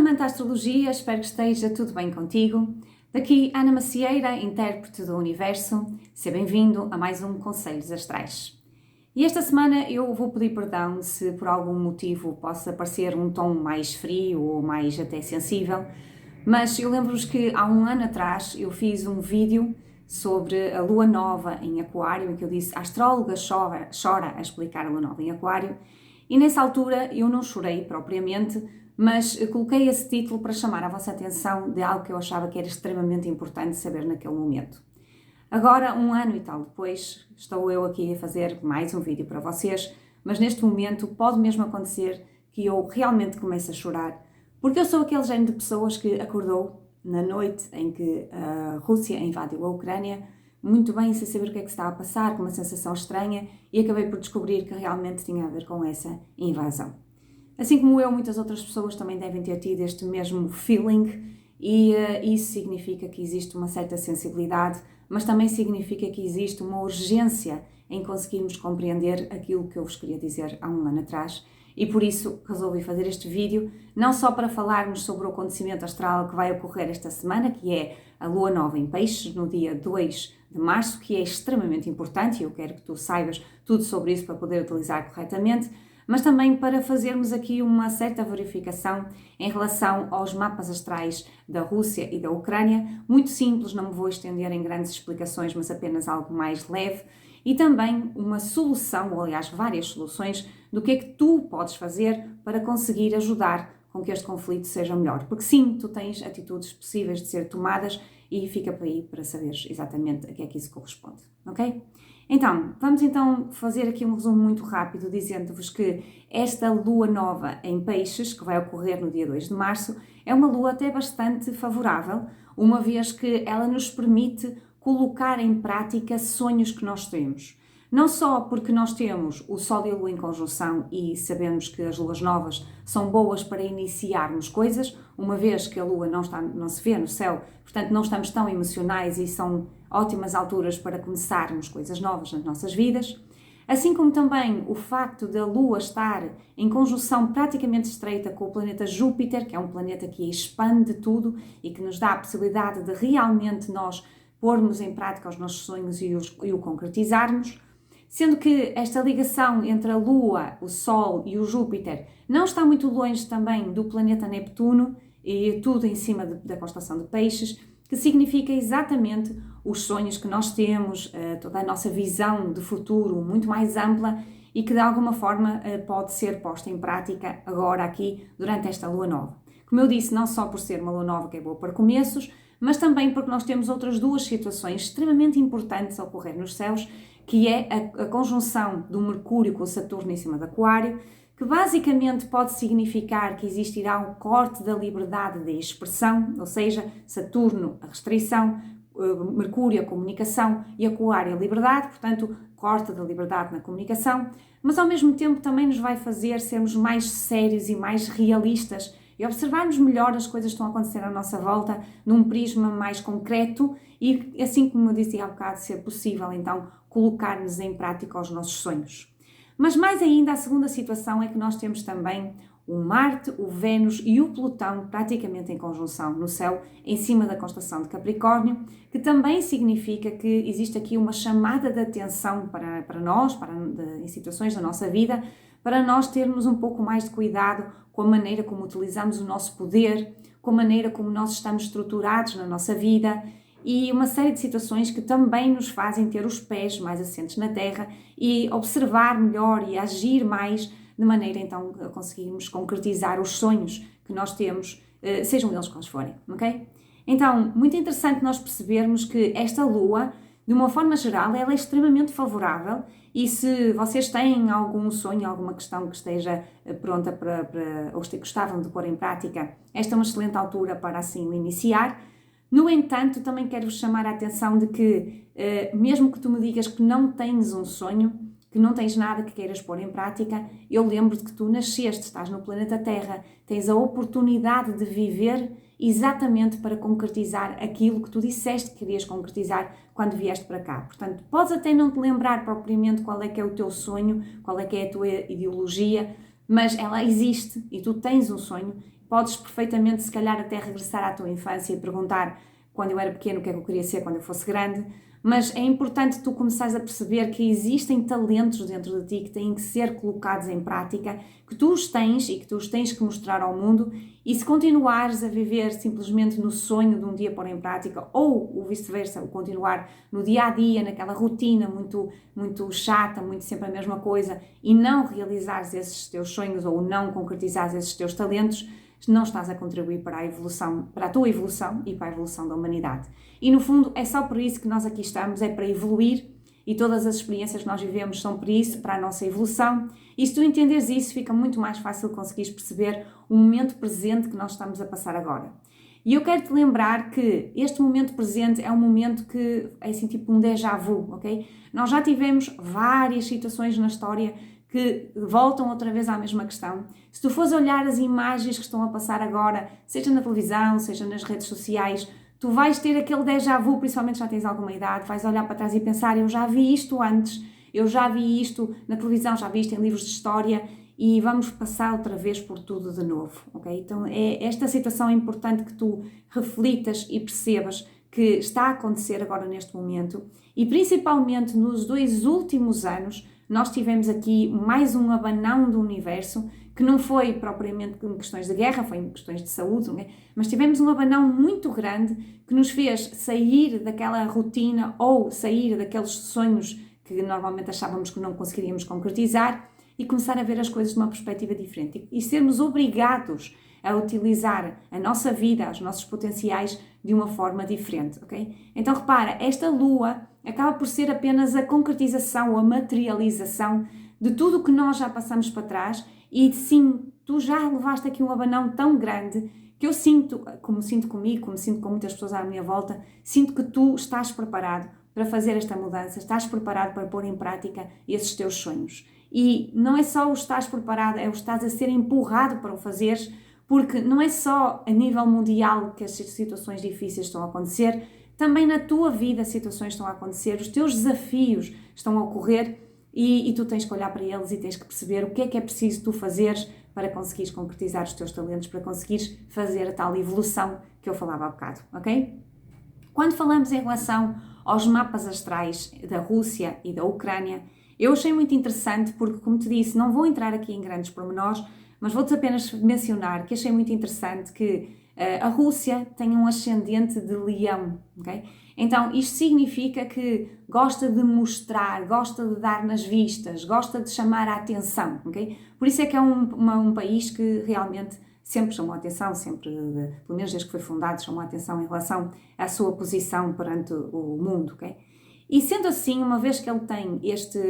amante da astrologia, espero que esteja tudo bem contigo. Daqui Ana Macieira, intérprete do Universo. Seja bem-vindo a mais um Conselhos Astrais. E esta semana eu vou pedir perdão se por algum motivo possa parecer um tom mais frio ou mais até sensível, mas eu lembro-vos que há um ano atrás eu fiz um vídeo sobre a lua nova em Aquário, em que eu disse a astróloga chora a explicar a lua nova em Aquário, e nessa altura eu não chorei propriamente, mas coloquei esse título para chamar a vossa atenção de algo que eu achava que era extremamente importante saber naquele momento. Agora, um ano e tal depois, estou eu aqui a fazer mais um vídeo para vocês, mas neste momento pode mesmo acontecer que eu realmente comece a chorar, porque eu sou aquele género de pessoas que acordou na noite em que a Rússia invadiu a Ucrânia, muito bem sem saber o que é que estava a passar, com uma sensação estranha, e acabei por descobrir que realmente tinha a ver com essa invasão. Assim como eu, muitas outras pessoas também devem ter tido este mesmo feeling, e isso significa que existe uma certa sensibilidade, mas também significa que existe uma urgência em conseguirmos compreender aquilo que eu vos queria dizer há um ano atrás. E por isso resolvi fazer este vídeo, não só para falarmos sobre o acontecimento astral que vai ocorrer esta semana, que é a Lua Nova em Peixes, no dia 2 de março, que é extremamente importante, e eu quero que tu saibas tudo sobre isso para poder utilizar corretamente, mas também para fazermos aqui uma certa verificação em relação aos mapas astrais da Rússia e da Ucrânia. Muito simples, não me vou estender em grandes explicações, mas apenas algo mais leve. E também uma solução, ou aliás várias soluções, do que é que tu podes fazer para conseguir ajudar com que este conflito seja melhor. Porque sim, tu tens atitudes possíveis de ser tomadas e fica para aí para saberes exatamente a que é que isso corresponde, ok? Então, vamos então fazer aqui um resumo muito rápido, dizendo-vos que esta lua nova em Peixes, que vai ocorrer no dia 2 de março, é uma lua até bastante favorável, uma vez que ela nos permite colocar em prática sonhos que nós temos. Não só porque nós temos o Sol e a Lua em conjunção e sabemos que as luas novas são boas para iniciarmos coisas, uma vez que a Lua não se vê no céu, portanto não estamos tão emocionais e são ótimas alturas para começarmos coisas novas nas nossas vidas. Assim como também o facto da Lua estar em conjunção praticamente estreita com o planeta Júpiter, que é um planeta que expande tudo e que nos dá a possibilidade de realmente nós pormos em prática os nossos sonhos e o concretizarmos. Sendo que esta ligação entre a Lua, o Sol e o Júpiter não está muito longe também do planeta Neptuno, e tudo em cima da constelação de Peixes, que significa exatamente os sonhos que nós temos, toda a nossa visão de futuro muito mais ampla e que de alguma forma pode ser posta em prática agora aqui durante esta Lua Nova. Como eu disse, não só por ser uma Lua Nova que é boa para começos, mas também porque nós temos outras duas situações extremamente importantes a ocorrer nos céus, que é a conjunção do Mercúrio com o Saturno em cima de Aquário, que basicamente pode significar que existirá um corte da liberdade de expressão, ou seja, Saturno a restrição, Mercúrio a comunicação e Aquário a liberdade, portanto, corte da liberdade na comunicação, mas ao mesmo tempo também nos vai fazer sermos mais sérios e mais realistas e observarmos melhor as coisas que estão a acontecer à nossa volta num prisma mais concreto e, assim como eu disse há bocado, ser possível então colocar-nos em prática os nossos sonhos. Mas mais ainda, a segunda situação é que nós temos também o Marte, o Vênus e o Plutão praticamente em conjunção no céu, em cima da constelação de Capricórnio, que também significa que existe aqui uma chamada de atenção para nós, em situações da nossa vida, para nós termos um pouco mais de cuidado com a maneira como utilizamos o nosso poder, com a maneira como nós estamos estruturados na nossa vida e uma série de situações que também nos fazem ter os pés mais assentes na terra e observar melhor e agir mais de maneira então a conseguirmos concretizar os sonhos que nós temos, sejam eles quais forem, ok? Então, muito interessante nós percebermos que esta lua, de uma forma geral, ela é extremamente favorável e se vocês têm algum sonho, alguma questão que esteja pronta ou gostavam de pôr em prática, esta é uma excelente altura para assim o iniciar. No entanto, também quero-vos chamar a atenção de que, mesmo que tu me digas que não tens um sonho, que não tens nada que queiras pôr em prática, eu lembro-te que tu nasceste, estás no planeta Terra, tens a oportunidade de viver exatamente para concretizar aquilo que tu disseste que querias concretizar quando vieste para cá. Portanto, podes até não te lembrar propriamente qual é que é o teu sonho, qual é que é a tua ideologia, mas ela existe e tu tens um sonho. podes perfeitamente, se calhar, até regressar à tua infância e perguntar quando eu era pequeno o que é que eu queria ser quando eu fosse grande, mas é importante tu começares a perceber que existem talentos dentro de ti que têm que ser colocados em prática, que tu os tens e que tu os tens que mostrar ao mundo, e se continuares a viver simplesmente no sonho de um dia pôr em prática, ou o vice-versa, o continuar no dia-a-dia, naquela rotina muito chata, muito sempre a mesma coisa, e não realizares esses teus sonhos ou não concretizares esses teus talentos, não estás a contribuir para a evolução, para a tua evolução e para a evolução da humanidade. E no fundo é só por isso que nós aqui estamos, é para evoluir, e todas as experiências que nós vivemos são por isso, para a nossa evolução. E se tu entenderes isso, fica muito mais fácil conseguires perceber o momento presente que nós estamos a passar agora. E eu quero te lembrar que este momento presente é um momento que é assim tipo um déjà vu, ok? Nós já tivemos várias situações na história que voltam outra vez à mesma questão. Se tu fores olhar as imagens que estão a passar agora, seja na televisão, seja nas redes sociais, tu vais ter aquele déjà vu, principalmente já tens alguma idade, vais olhar para trás e pensar, eu já vi isto antes, eu já vi isto na televisão, já vi isto em livros de história, e vamos passar outra vez por tudo de novo, ok? Então esta situação é importante que tu reflitas e percebas que está a acontecer agora neste momento, e principalmente nos 2 últimos anos, nós tivemos aqui mais um abanão do universo, que não foi propriamente em questões de guerra, foi em questões de saúde, não é? Mas tivemos um abanão muito grande que nos fez sair daquela rotina ou sair daqueles sonhos que normalmente achávamos que não conseguiríamos concretizar e começar a ver as coisas de uma perspectiva diferente e sermos obrigados a utilizar a nossa vida, os nossos potenciais de uma forma diferente, ok? Então repara, esta lua acaba por ser apenas a concretização ou a materialização de tudo o que nós já passamos para trás e sim, tu já levaste aqui um abanão tão grande que eu sinto, como sinto comigo, como sinto com muitas pessoas à minha volta, sinto que tu estás preparado para fazer esta mudança, estás preparado para pôr em prática esses teus sonhos. E não é só o estás preparado, é o estás a ser empurrado para o fazeres, porque não é só a nível mundial que as situações difíceis estão a acontecer, também na tua vida situações estão a acontecer, os teus desafios estão a ocorrer e tu tens que olhar para eles e tens que perceber o que é preciso tu fazeres para conseguires concretizar os teus talentos, para conseguires fazer a tal evolução que eu falava há bocado, ok? Quando falamos em relação aos mapas astrais da Rússia e da Ucrânia, eu achei muito interessante porque, como te disse, não vou entrar aqui em grandes pormenores, mas vou-te apenas mencionar que achei muito interessante que a Rússia tem um ascendente de leão, ok? Então isto significa que gosta de mostrar, gosta de dar nas vistas, gosta de chamar a atenção, ok? Por isso é que é um país que realmente sempre chamou a atenção, sempre, pelo menos desde que foi fundado, chamou a atenção em relação à sua posição perante o mundo, ok? E sendo assim, uma vez que ele tem este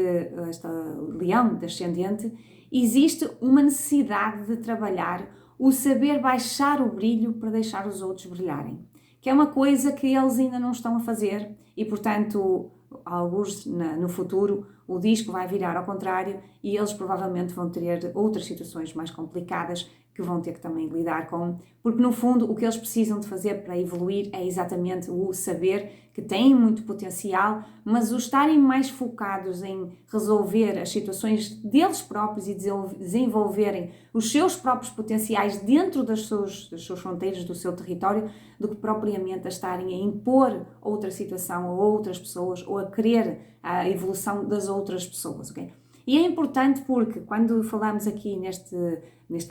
leão descendente, existe uma necessidade de trabalhar o saber baixar o brilho para deixar os outros brilharem, que é uma coisa que eles ainda não estão a fazer e, portanto, alguns no futuro o disco vai virar ao contrário e eles provavelmente vão ter outras situações mais complicadas que vão ter que também lidar com, porque no fundo o que eles precisam de fazer para evoluir é exatamente o saber que têm muito potencial, mas o estarem mais focados em resolver as situações deles próprios e desenvolverem os seus próprios potenciais dentro das suas fronteiras, do seu território, do que propriamente a estarem a impor outra situação a outras pessoas ou a querer a evolução das outras pessoas, ok? E é importante porque quando falamos aqui neste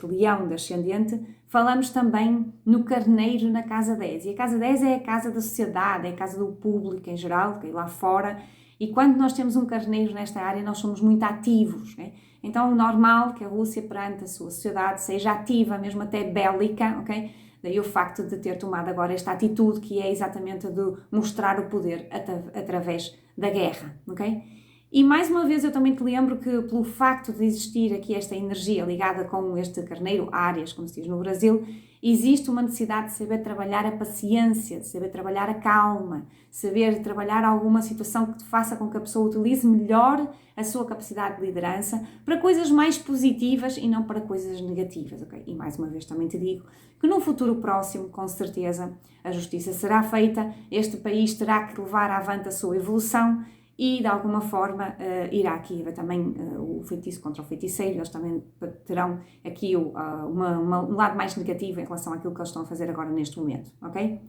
leão descendente, falamos também no carneiro na casa 10. E a casa 10 é a casa da sociedade, é a casa do público em geral, que é lá fora. E quando nós temos um carneiro nesta área, nós somos muito ativos, né? Então é normal que a Rússia perante a sua sociedade seja ativa, mesmo até bélica, ok? Daí o facto de ter tomado agora esta atitude que é exatamente de mostrar o poder através da guerra, ok? E mais uma vez eu também te lembro que pelo facto de existir aqui esta energia ligada com este carneiro Áries, como se diz no Brasil, existe uma necessidade de saber trabalhar a paciência, de saber trabalhar a calma, saber trabalhar alguma situação que te faça com que a pessoa utilize melhor a sua capacidade de liderança para coisas mais positivas e não para coisas negativas, ok? E mais uma vez também te digo que num futuro próximo, com certeza, a justiça será feita, este país terá que levar avante a sua evolução e de alguma forma irá aqui haver também o feitiço contra o feiticeiro, eles também terão aqui um lado mais negativo em relação àquilo que eles estão a fazer agora neste momento, ok?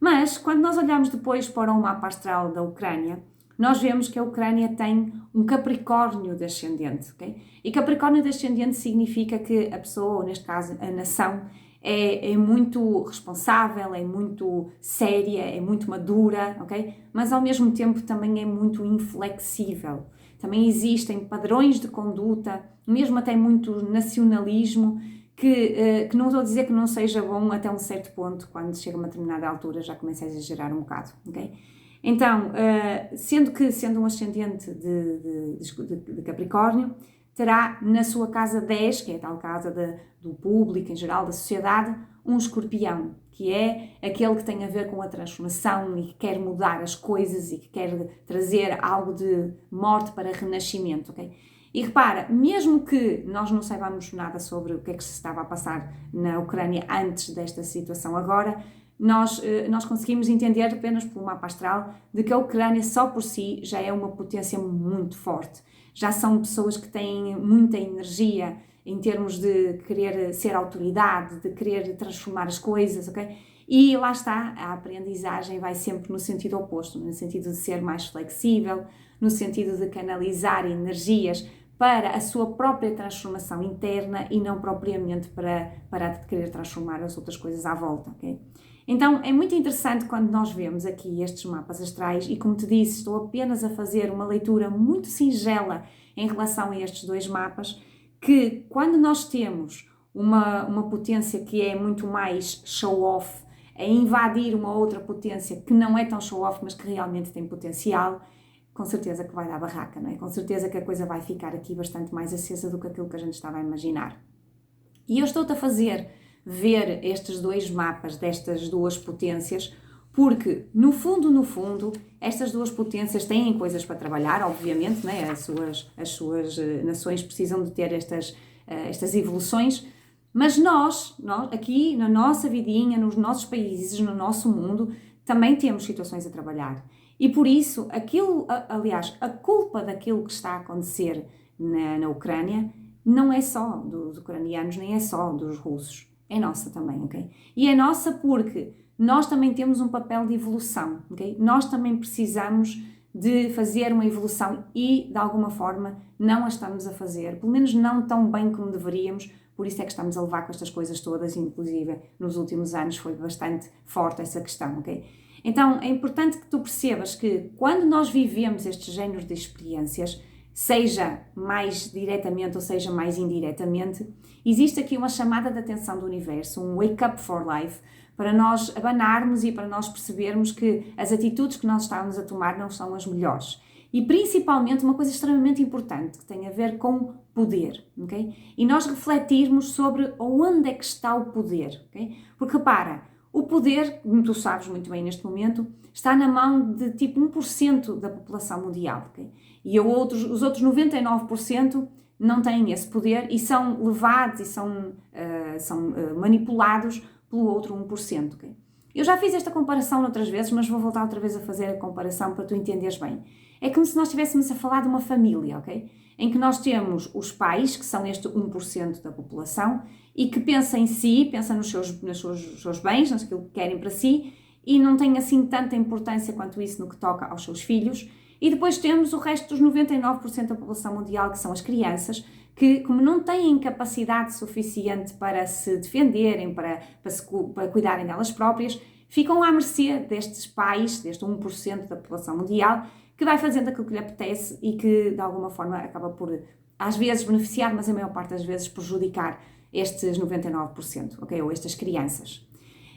Mas quando nós olhamos depois para o mapa astral da Ucrânia, nós vemos que a Ucrânia tem um Capricórnio descendente, ok? E Capricórnio descendente significa que a pessoa, ou neste caso a nação, é muito responsável, é muito séria, é muito madura, ok? Mas ao mesmo tempo também é muito inflexível. Também existem padrões de conduta, mesmo até muito nacionalismo, que não estou a dizer que não seja bom até um certo ponto, quando chega a uma determinada altura já começa a exagerar um bocado, ok? Então, sendo um ascendente de Capricórnio, terá na sua casa 10, que é a tal casa do público em geral, da sociedade, um escorpião, que é aquele que tem a ver com a transformação e que quer mudar as coisas e que quer trazer algo de morte para renascimento, ok? E repara, mesmo que nós não saibamos nada sobre o que é que se estava a passar na Ucrânia antes desta situação agora, nós conseguimos entender apenas pelo mapa astral de que a Ucrânia só por si já é uma potência muito forte. Já são pessoas que têm muita energia em termos de querer ser autoridade, de querer transformar as coisas, ok? E lá está, a aprendizagem vai sempre no sentido oposto, no sentido de ser mais flexível, no sentido de canalizar energias para a sua própria transformação interna e não propriamente para querer transformar as outras coisas à volta, ok? Então é muito interessante quando nós vemos aqui estes mapas astrais e, como te disse, estou apenas a fazer uma leitura muito singela em relação a estes dois mapas, que quando nós temos uma potência que é muito mais show-off, a invadir uma outra potência que não é tão show-off, mas que realmente tem potencial, com certeza que vai dar barraca, não é? Com certeza que a coisa vai ficar aqui bastante mais acesa do que aquilo que a gente estava a imaginar. E eu estou-te a fazer ver estes dois mapas destas duas potências, porque no fundo, estas duas potências têm coisas para trabalhar, obviamente, né? As suas nações precisam de ter estas evoluções, mas nós aqui na nossa vidinha, nos nossos países, no nosso mundo, também temos situações a trabalhar. E por isso, aliás, a culpa daquilo que está a acontecer na Ucrânia não é só dos ucranianos, nem é só dos russos. É nossa também, ok? E é nossa porque nós também temos um papel de evolução, ok? Nós também precisamos de fazer uma evolução e, de alguma forma, não a estamos a fazer, pelo menos não tão bem como deveríamos, por isso é que estamos a levar com estas coisas todas, inclusive nos últimos anos foi bastante forte essa questão, ok? Então, é importante que tu percebas que quando nós vivemos estes géneros de experiências, seja mais diretamente ou seja mais indiretamente, existe aqui uma chamada de atenção do universo, um wake up for life, para nós abanarmos e para nós percebermos que as atitudes que nós estamos a tomar não são as melhores. E principalmente uma coisa extremamente importante que tem a ver com poder, ok? E nós refletirmos sobre onde é que está o poder, ok? Porque repara, o poder, como tu sabes muito bem neste momento, está na mão de tipo 1% da população mundial, ok? E os outros 99% não têm esse poder e são levados e são manipulados pelo outro 1%, ok? Eu já fiz esta comparação outras vezes, mas vou voltar outra vez a fazer a comparação para tu entenderes bem. É como se nós estivéssemos a falar de uma família, ok? Em que nós temos os pais, que são este 1% da população, e que pensa em si, pensa nos seus bens, naquilo que querem para si, e não tem assim tanta importância quanto isso no que toca aos seus filhos. E depois temos o resto dos 99% da população mundial, que são as crianças, que, como não têm capacidade suficiente para se defenderem, para cuidarem delas próprias, ficam à mercê destes pais, deste 1% da população mundial, que vai fazendo aquilo que lhe apetece e que, de alguma forma, acaba por, às vezes, beneficiar, mas a maior parte das vezes prejudicar estes 99%, ok? Ou estas crianças.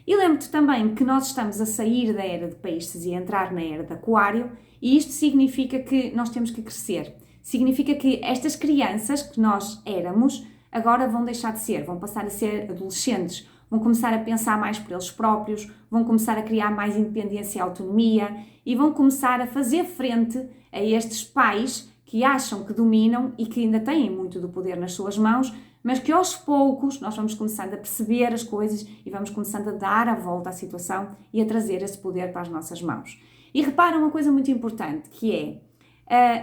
E lembro-te também que nós estamos a sair da era de peixes e a entrar na era de aquário, e isto significa que nós temos que crescer. Significa que estas crianças que nós éramos, agora vão deixar de ser, vão passar a ser adolescentes, vão começar a pensar mais por eles próprios, vão começar a criar mais independência e autonomia e vão começar a fazer frente a estes pais que acham que dominam e que ainda têm muito do poder nas suas mãos, mas que aos poucos nós vamos começando a perceber as coisas e vamos começando a dar a volta à situação e a trazer esse poder para as nossas mãos. E repara uma coisa muito importante, que é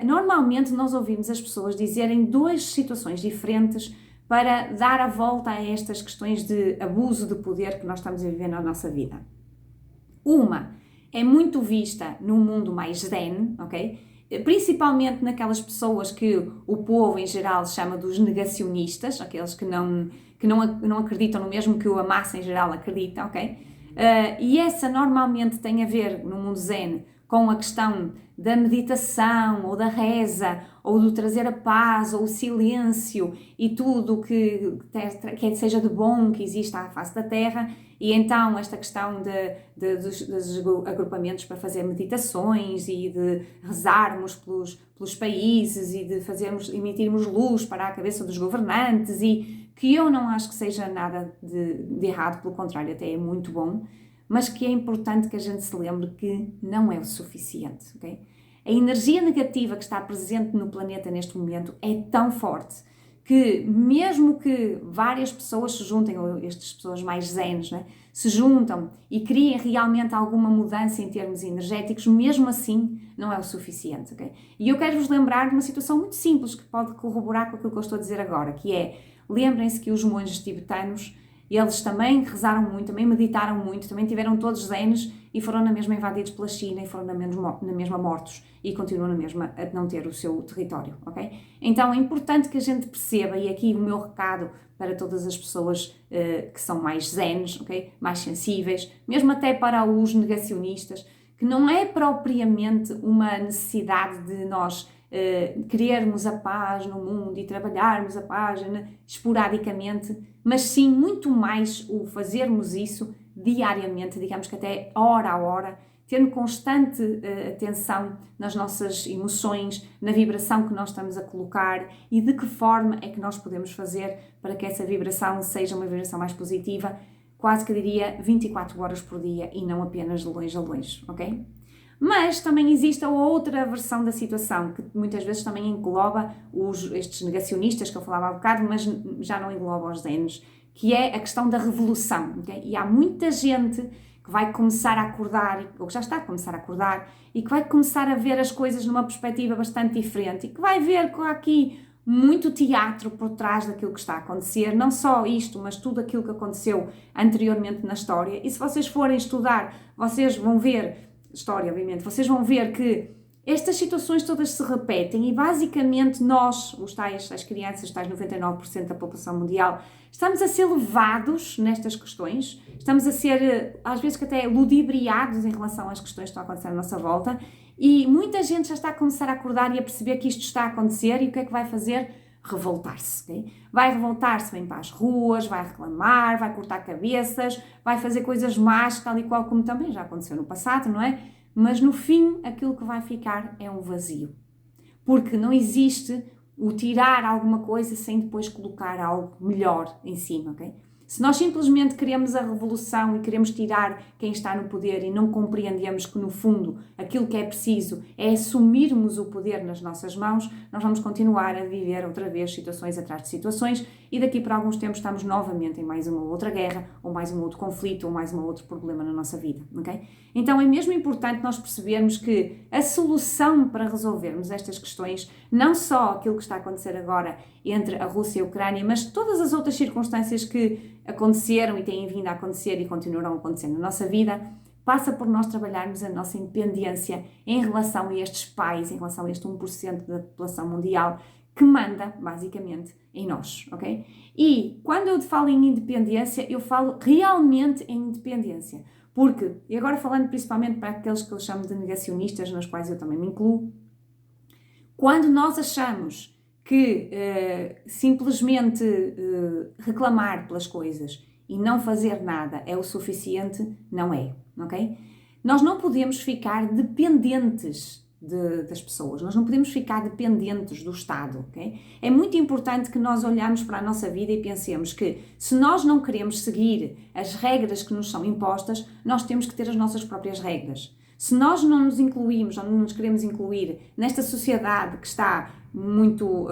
Normalmente nós ouvimos as pessoas dizerem duas situações diferentes para dar a volta a estas questões de abuso de poder que nós estamos a viver na nossa vida. Uma é muito vista no mundo mais zen, ok? Principalmente naquelas pessoas que o povo em geral chama dos negacionistas, aqueles que não acreditam no mesmo que a massa em geral acredita, ok? E essa normalmente tem a ver, no mundo zen, com a questão da meditação, ou da reza, ou do trazer a paz, ou o silêncio, e tudo que seja de bom que exista à face da Terra, e então esta questão dos agrupamentos para fazer meditações, e de rezarmos pelos países, e de emitirmos luz para a cabeça dos governantes, e que eu não acho que seja nada de errado, pelo contrário, até é muito bom, mas que é importante que a gente se lembre que não é o suficiente, ok? A energia negativa que está presente no planeta neste momento é tão forte que mesmo que várias pessoas se juntem, ou estas pessoas mais zenes, né, se juntam e criem realmente alguma mudança em termos energéticos, mesmo assim não é o suficiente, ok? E eu quero-vos lembrar de uma situação muito simples que pode corroborar com aquilo que eu estou a dizer agora, que é, lembrem-se que os monges tibetanos, eles também rezaram muito, também meditaram muito, também tiveram todos zenes e foram na mesma invadidos pela China e foram na mesma mortos e continuam na mesma a não ter o seu território, ok? Então é importante que a gente perceba, e aqui o meu recado para todas as pessoas que são mais zenes, ok? Mais sensíveis, mesmo até para os negacionistas, que não é propriamente uma necessidade de nós querermos a paz no mundo e trabalharmos a paz esporadicamente, mas sim muito mais o fazermos isso diariamente, digamos que até hora a hora, tendo constante atenção nas nossas emoções, na vibração que nós estamos a colocar e de que forma é que nós podemos fazer para que essa vibração seja uma vibração mais positiva, quase que diria 24 horas por dia e não apenas de longe a longe, ok? Mas também existe a outra versão da situação, que muitas vezes também engloba estes negacionistas que eu falava há bocado, mas já não engloba os zenes, que é a questão da revolução. Okay? E há muita gente que vai começar a acordar, ou que já está a começar a acordar, e que vai começar a ver as coisas numa perspectiva bastante diferente, e que vai ver que há aqui muito teatro por trás daquilo que está a acontecer, não só isto, mas tudo aquilo que aconteceu anteriormente na história. E se vocês forem estudar, vocês vão ver história, obviamente, vocês vão ver que estas situações todas se repetem e basicamente nós, as crianças, os tais 99% da população mundial, estamos a ser levados nestas questões, estamos a ser, às vezes, até ludibriados em relação às questões que estão a acontecer à nossa volta, e muita gente já está a começar a acordar e a perceber que isto está a acontecer, e o que é que vai fazer? Revoltar-se, okay? Vai revoltar-se, vem para as ruas, vai reclamar, vai cortar cabeças, vai fazer coisas más, tal e qual como também já aconteceu no passado, não é? Mas no fim, aquilo que vai ficar é um vazio. Porque não existe o tirar alguma coisa sem depois colocar algo melhor em cima, ok? Se nós simplesmente queremos a revolução e queremos tirar quem está no poder e não compreendemos que, no fundo, aquilo que é preciso é assumirmos o poder nas nossas mãos, nós vamos continuar a viver outra vez situações atrás de situações e daqui por alguns tempos estamos novamente em mais uma outra guerra, ou mais um outro conflito, ou mais um outro problema na nossa vida, ok? Então é mesmo importante nós percebermos que a solução para resolvermos estas questões, não só aquilo que está a acontecer agora entre a Rússia e a Ucrânia, mas todas as outras circunstâncias que aconteceram e têm vindo a acontecer e continuarão a acontecer na nossa vida, passa por nós trabalharmos a nossa independência em relação a estes pais, em relação a este 1% da população mundial que manda, basicamente, em nós, ok? E quando eu falo em independência, eu falo realmente em independência. Porque, e agora falando principalmente para aqueles que eu chamo de negacionistas, nos quais eu também me incluo, quando nós achamos que simplesmente reclamar pelas coisas e não fazer nada é o suficiente, não é, ok? Nós não podemos ficar dependentes das pessoas, nós não podemos ficar dependentes do Estado, ok? É muito importante que nós olhamos para a nossa vida e pensemos que se nós não queremos seguir as regras que nos são impostas, nós temos que ter as nossas próprias regras. Se nós não nos incluímos ou não nos queremos incluir nesta sociedade que está muito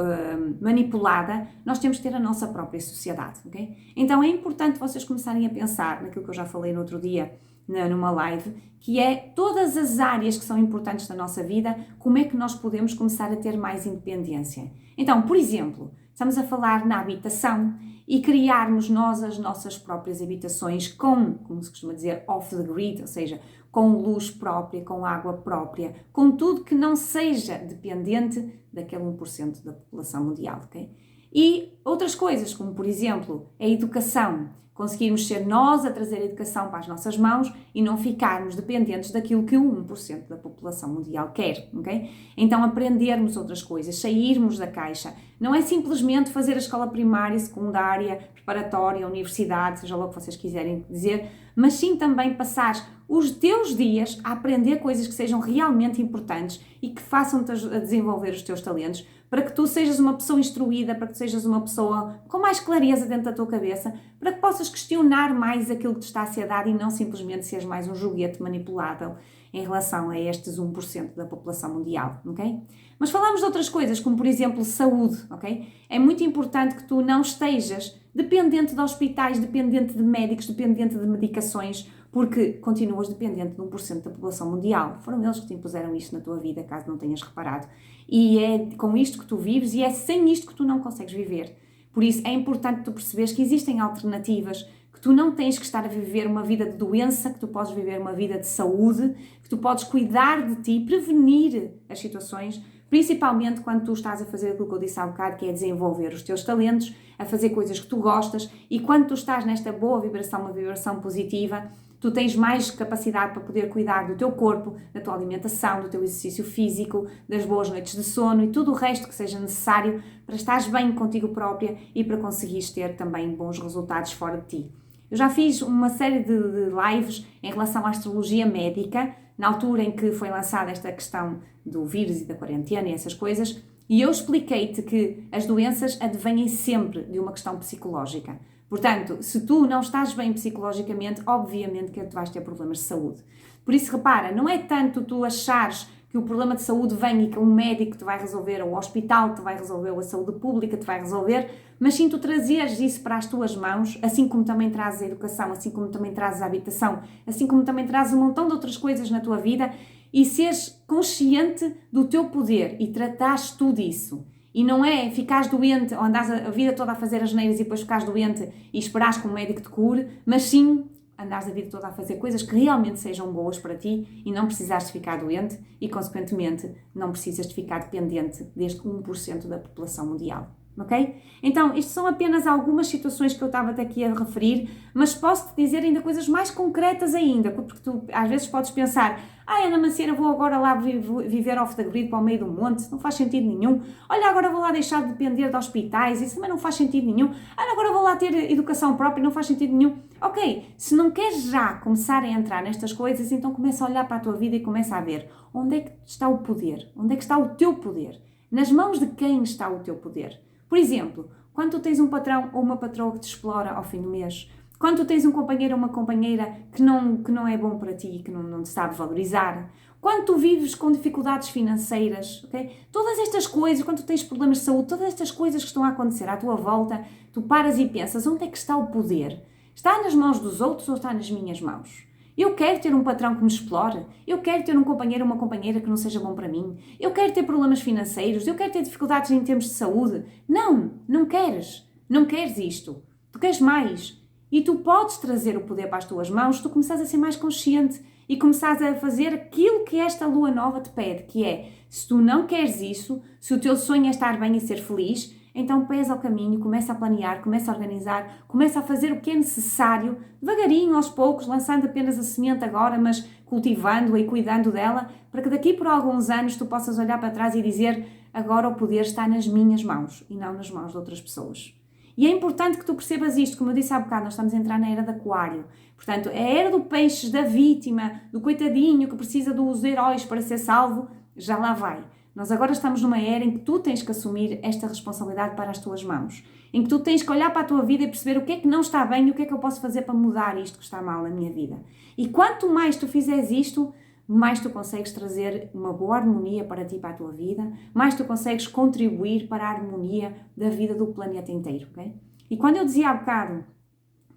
manipulada, nós temos que ter a nossa própria sociedade, ok? Então é importante vocês começarem a pensar naquilo que eu já falei no outro dia, numa live, que é todas as áreas que são importantes da nossa vida, como é que nós podemos começar a ter mais independência. Então, por exemplo, estamos a falar na habitação e criarmos nós as nossas próprias habitações com, como se costuma dizer, off the grid, ou seja, com luz própria, com água própria, com tudo que não seja dependente daquele 1% da população mundial, ok? E outras coisas, como por exemplo, a educação. Conseguirmos ser nós a trazer a educação para as nossas mãos e não ficarmos dependentes daquilo que o 1% da população mundial quer, ok? Então aprendermos outras coisas, sairmos da caixa. Não é simplesmente fazer a escola primária, secundária, preparatória, universidade, seja lá o que vocês quiserem dizer, mas sim também passar os teus dias a aprender coisas que sejam realmente importantes e que façam-te a desenvolver os teus talentos, para que tu sejas uma pessoa instruída, para que tu sejas uma pessoa com mais clareza dentro da tua cabeça, para que possas questionar mais aquilo que te está a ser dado e não simplesmente seres mais um joguete manipulável em relação a estes 1% da população mundial, ok? Mas falamos de outras coisas, como por exemplo saúde, ok? É muito importante que tu não estejas dependente de hospitais, dependente de médicos, dependente de medicações, porque continuas dependente de 1% da população mundial. Foram eles que te impuseram isto na tua vida, caso não tenhas reparado. E é com isto que tu vives e é sem isto que tu não consegues viver. Por isso é importante tu perceberes que existem alternativas, que tu não tens que estar a viver uma vida de doença, que tu podes viver uma vida de saúde, que tu podes cuidar de ti, prevenir as situações, principalmente quando tu estás a fazer aquilo que eu disse há bocado, que é desenvolver os teus talentos, a fazer coisas que tu gostas, e quando tu estás nesta boa vibração, uma vibração positiva, tu tens mais capacidade para poder cuidar do teu corpo, da tua alimentação, do teu exercício físico, das boas noites de sono e tudo o resto que seja necessário para estares bem contigo própria e para conseguires ter também bons resultados fora de ti. Eu já fiz uma série de lives em relação à astrologia médica, na altura em que foi lançada esta questão do vírus e da quarentena e essas coisas, e eu expliquei-te que as doenças advêm sempre de uma questão psicológica. Portanto, se tu não estás bem psicologicamente, obviamente que tu vais ter problemas de saúde. Por isso, repara, não é tanto tu achares que o problema de saúde vem e que um médico te vai resolver, ou o hospital te vai resolver, ou a saúde pública te vai resolver, mas sim tu trazeres isso para as tuas mãos, assim como também trazes a educação, assim como também trazes a habitação, assim como também trazes um montão de outras coisas na tua vida, e seres consciente do teu poder e tratares tu disso. E não é ficares doente ou andares a vida toda a fazer as neiras e depois ficares doente e esperares que um médico te cure, mas sim andares a vida toda a fazer coisas que realmente sejam boas para ti e não precisares de ficar doente e, consequentemente, não precisas de ficar dependente deste 1% da população mundial. Ok? Então, isto são apenas algumas situações que eu estava até aqui a referir, mas posso-te dizer ainda coisas mais concretas ainda, porque tu às vezes podes pensar: Ana Macieira, vou agora lá viver off the grid para o meio do monte, não faz sentido nenhum. Olha, agora vou lá deixar de depender de hospitais, isso também não faz sentido nenhum. Olha, agora vou lá ter educação própria, não faz sentido nenhum. Ok, se não queres já começar a entrar nestas coisas, então começa a olhar para a tua vida e começa a ver onde é que está o poder, onde é que está o teu poder, nas mãos de quem está o teu poder. Por exemplo, quando tu tens um patrão ou uma patroa que te explora ao fim do mês, quando tu tens um companheiro ou uma companheira que não é bom para ti, que não te sabe valorizar, quando tu vives com dificuldades financeiras, okay? Todas estas coisas, quando tu tens problemas de saúde, todas estas coisas que estão a acontecer à tua volta, tu paras e pensas: onde é que está o poder? Está nas mãos dos outros ou está nas minhas mãos? Eu quero ter um patrão que me explore, eu quero ter um companheiro ou uma companheira que não seja bom para mim, eu quero ter problemas financeiros, eu quero ter dificuldades em termos de saúde. Não queres. Não queres isto. Tu queres mais. E tu podes trazer o poder para as tuas mãos se tu começares a ser mais consciente e começares a fazer aquilo que esta lua nova te pede, que é, se tu não queres isso, se o teu sonho é estar bem e ser feliz, então pés ao caminho, começa a planear, começa a organizar, começa a fazer o que é necessário, devagarinho, aos poucos, lançando apenas a semente agora, mas cultivando-a e cuidando dela, para que daqui por alguns anos tu possas olhar para trás e dizer: agora o poder está nas minhas mãos e não nas mãos de outras pessoas. E é importante que tu percebas isto, como eu disse há bocado, nós estamos a entrar na era de Aquário. Portanto, a era do peixe, da vítima, do coitadinho que precisa dos heróis para ser salvo, já lá vai. Nós agora estamos numa era em que tu tens que assumir esta responsabilidade para as tuas mãos. Em que tu tens que olhar para a tua vida e perceber o que é que não está bem e o que é que eu posso fazer para mudar isto que está mal na minha vida. E quanto mais tu fizeres isto, mais tu consegues trazer uma boa harmonia para ti, para a tua vida, mais tu consegues contribuir para a harmonia da vida do planeta inteiro, ok? E quando eu dizia há bocado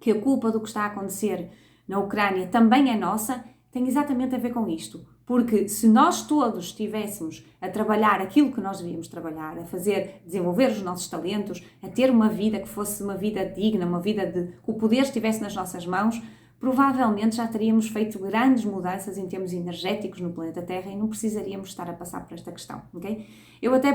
que a culpa do que está a acontecer na Ucrânia também é nossa, tem exatamente a ver com isto. Porque se nós todos estivéssemos a trabalhar aquilo que nós devíamos trabalhar, a fazer, desenvolver os nossos talentos, a ter uma vida que fosse uma vida digna, uma vida que o poder estivesse nas nossas mãos, provavelmente já teríamos feito grandes mudanças em termos energéticos no planeta Terra e não precisaríamos estar a passar por esta questão, ok? Eu até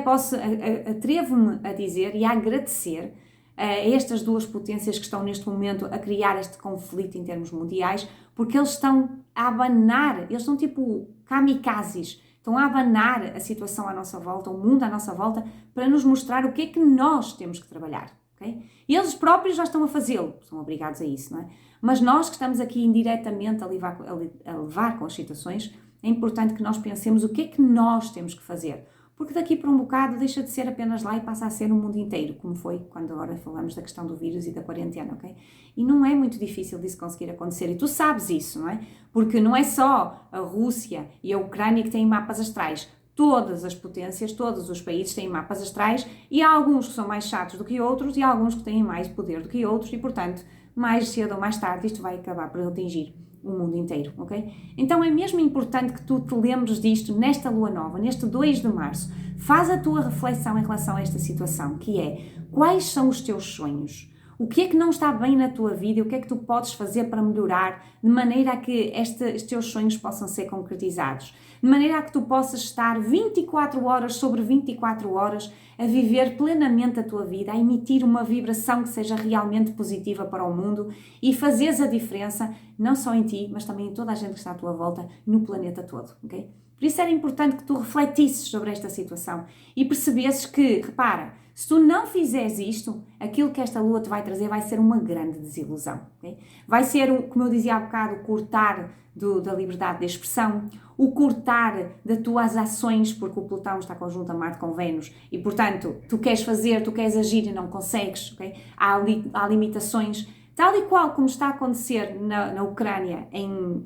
atrevo-me a dizer e a agradecer a estas duas potências que estão neste momento a criar este conflito em termos mundiais, porque eles estão a abanar, eles são tipo kamikazes, estão a abanar a situação à nossa volta, o mundo à nossa volta, para nos mostrar o que é que nós temos que trabalhar, ok? E eles próprios já estão a fazê-lo, são obrigados a isso, não é? Mas nós que estamos aqui indiretamente a levar com as situações, é importante que nós pensemos o que é que nós temos que fazer. Porque daqui para um bocado deixa de ser apenas lá e passa a ser no mundo inteiro, como foi quando agora falamos da questão do vírus e da quarentena, ok? E não é muito difícil disso conseguir acontecer, e tu sabes isso, não é? Porque não é só a Rússia e a Ucrânia que têm mapas astrais. Todas as potências, todos os países têm mapas astrais e há alguns que são mais chatos do que outros e há alguns que têm mais poder do que outros e, portanto, mais cedo ou mais tarde isto vai acabar por atingir o mundo inteiro, ok? Então é mesmo importante que tu te lembres disto nesta lua nova, neste 2 de março. Faz a tua reflexão em relação a esta situação, que é, quais são os teus sonhos? O que é que não está bem na tua vida e o que é que tu podes fazer para melhorar de maneira a que estes teus sonhos possam ser concretizados? De maneira a que tu possas estar 24 horas sobre 24 horas a viver plenamente a tua vida, a emitir uma vibração que seja realmente positiva para o mundo e fazeres a diferença, não só em ti, mas também em toda a gente que está à tua volta, no planeta todo, ok? Por isso era importante que tu refletisses sobre esta situação e percebesses que, repara, se tu não fizeres isto, aquilo que esta lua te vai trazer vai ser uma grande desilusão. Okay? Vai ser, como eu dizia há bocado, o cortar da liberdade de expressão, o cortar das tuas ações, porque o Plutão está conjunto a Marte com Vênus e, portanto, tu queres fazer, tu queres agir e não consegues. Okay? Há limitações. Tal e qual como está a acontecer na Ucrânia,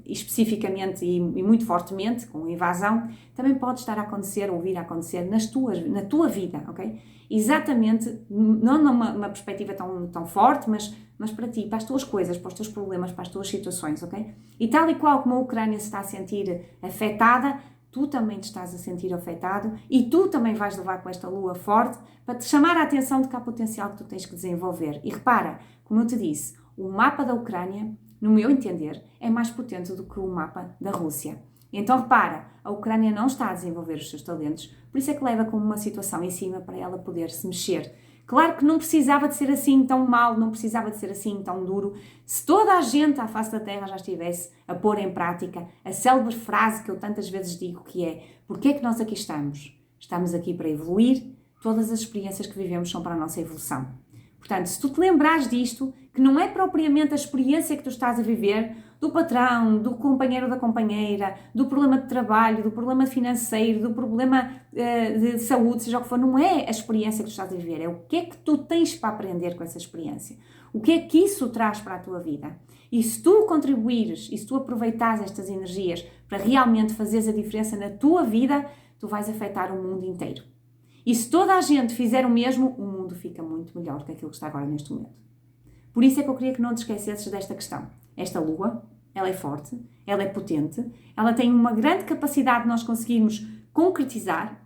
especificamente e muito fortemente, com a invasão, também pode estar a acontecer ou vir a acontecer na tua vida, ok? Exatamente, não numa perspectiva tão forte, mas para ti, para as tuas coisas, para os teus problemas, para as tuas situações, ok? E tal e qual como a Ucrânia se está a sentir afetada, tu também te estás a sentir afetado e tu também vais levar com esta lua forte para te chamar a atenção de que há potencial que tu tens que desenvolver. E repara, como eu te disse, o mapa da Ucrânia, no meu entender, é mais potente do que o mapa da Rússia. Então repara, a Ucrânia não está a desenvolver os seus talentos, por isso é que leva como uma situação em cima para ela poder se mexer. Claro que não precisava de ser assim tão mal, não precisava de ser assim tão duro, se toda a gente à face da Terra já estivesse a pôr em prática a célebre frase que eu tantas vezes digo que é: porque é que nós aqui estamos? Estamos aqui para evoluir, todas as experiências que vivemos são para a nossa evolução. Portanto, se tu te lembrares disto, que não é propriamente a experiência que tu estás a viver, do patrão, do companheiro ou da companheira, do problema de trabalho, do problema financeiro, do problema de saúde, seja o que for, não é a experiência que tu estás a viver, é o que é que tu tens para aprender com essa experiência. O que é que isso traz para a tua vida? E se tu contribuires, e se tu aproveitares estas energias para realmente fazeres a diferença na tua vida, tu vais afetar o mundo inteiro. E se toda a gente fizer o mesmo, o mundo fica muito melhor que aquilo que está agora neste momento. Por isso é que eu queria que não te esquecesses desta questão. Esta lua, ela é forte, ela é potente, ela tem uma grande capacidade de nós conseguirmos concretizar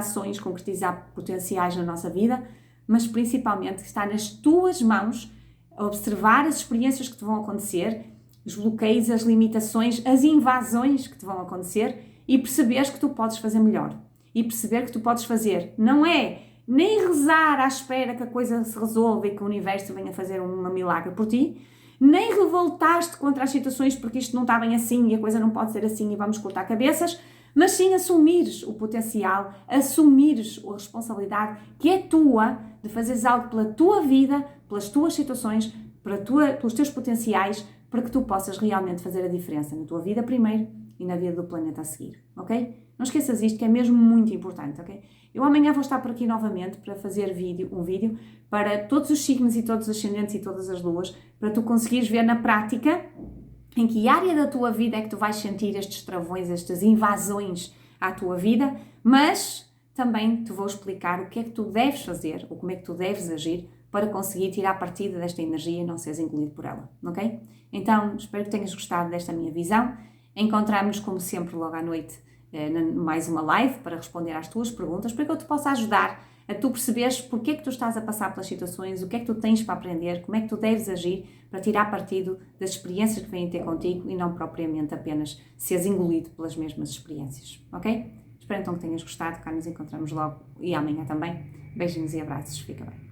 sonhos, concretizar potenciais na nossa vida, mas principalmente está nas tuas mãos observar as experiências que te vão acontecer, os bloqueios, as limitações, as invasões que te vão acontecer e perceberes que tu podes fazer melhor. E perceber que tu podes fazer, não é nem rezar à espera que a coisa se resolva e que o universo venha fazer um milagre por ti, nem revoltar-te contra as situações porque isto não está bem assim e a coisa não pode ser assim e vamos cortar cabeças, mas sim assumires o potencial, assumires a responsabilidade que é tua de fazeres algo pela tua vida, pelas tuas situações, pelos teus potenciais, para que tu possas realmente fazer a diferença na tua vida primeiro e na vida do planeta a seguir, ok? Não esqueças isto, que é mesmo muito importante, ok? Eu amanhã vou estar por aqui novamente para fazer um vídeo para todos os signos e todos os ascendentes e todas as luas, para tu conseguires ver na prática em que área da tua vida é que tu vais sentir estes travões, estas invasões à tua vida, mas também te vou explicar o que é que tu deves fazer, ou como é que tu deves agir para conseguir tirar partido desta energia e não seres engolido por ela, ok? Então, espero que tenhas gostado desta minha visão. Encontramos-nos, como sempre, logo à noite, mais uma live para responder às tuas perguntas, para que eu te possa ajudar a tu perceberes porque é que tu estás a passar pelas situações, o que é que tu tens para aprender, como é que tu deves agir para tirar partido das experiências que vêm ter contigo e não propriamente apenas seres engolido pelas mesmas experiências, ok? Espero então que tenhas gostado, cá nos encontramos logo e amanhã também. Beijinhos e abraços, fica bem.